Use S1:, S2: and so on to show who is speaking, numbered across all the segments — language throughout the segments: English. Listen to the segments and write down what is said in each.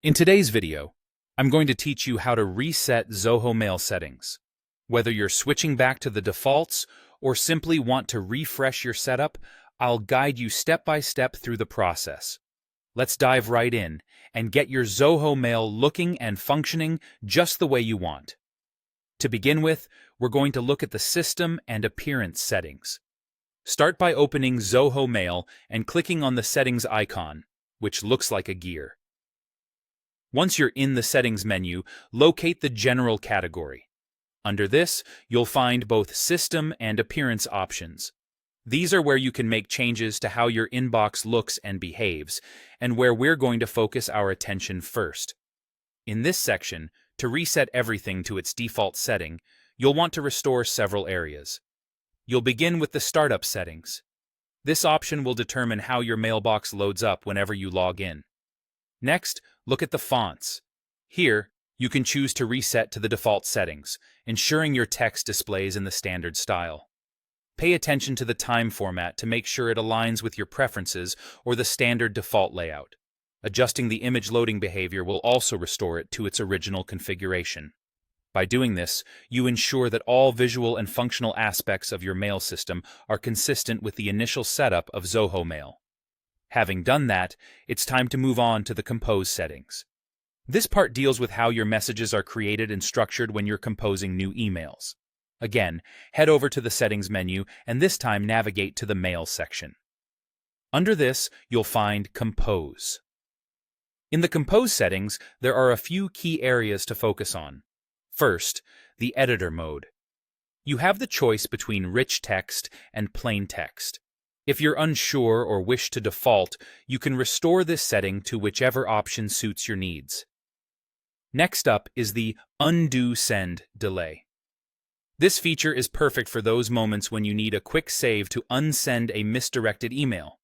S1: In today's video, I'm going to teach you how to reset Zoho Mail settings. Whether you're switching back to the defaults or simply want to refresh your setup, I'll guide you step by step through the process. Let's dive right in and get your Zoho Mail looking and functioning just the way you want. To begin with, we're going to look at the System and Appearance settings. Start by opening Zoho Mail and clicking on the settings icon, which looks like a gear. Once you're in the Settings menu, locate the General category. Under this, you'll find both System and Appearance options. These are where you can make changes to how your inbox looks and behaves, and where we're going to focus our attention first. In this section, to reset everything to its default setting, you'll want to restore several areas. You'll begin with the Startup settings. This option will determine how your mailbox loads up whenever you log in. Next, look at the fonts. Here, you can choose to reset to the default settings, ensuring your text displays in the standard style. Pay attention to the time format to make sure it aligns with your preferences or the standard default layout. Adjusting the image loading behavior will also restore it to its original configuration. By doing this, you ensure that all visual and functional aspects of your mail system are consistent with the initial setup of Zoho Mail. Having done that, it's time to move on to the Compose settings. This part deals with how your messages are created and structured when you're composing new emails. Again, head over to the Settings menu and this time navigate to the Mail section. Under this, you'll find Compose. In the Compose settings, there are a few key areas to focus on. First, the Editor mode. You have the choice between rich text and plain text. If you're unsure or wish to default, you can restore this setting to whichever option suits your needs. Next up is the Undo Send delay. This feature is perfect for those moments when you need a quick save to unsend a misdirected email.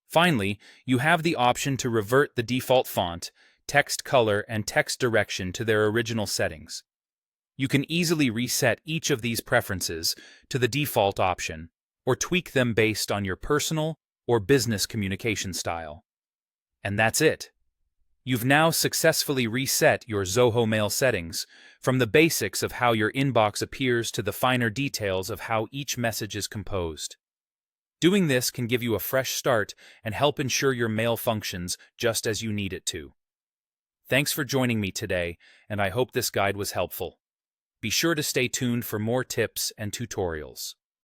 S1: Finally, you have the option to revert the default font, text color, and text direction to their original settings. You can easily reset each of these preferences to the default option, or tweak them based on your personal or business communication style. And that's it. You've now successfully reset your Zoho Mail settings, from the basics of how your inbox appears to the finer details of how each message is composed. Doing this can give you a fresh start and help ensure your mail functions just as you need it to. Thanks for joining me today, and I hope this guide was helpful. Be sure to stay tuned for more tips and tutorials.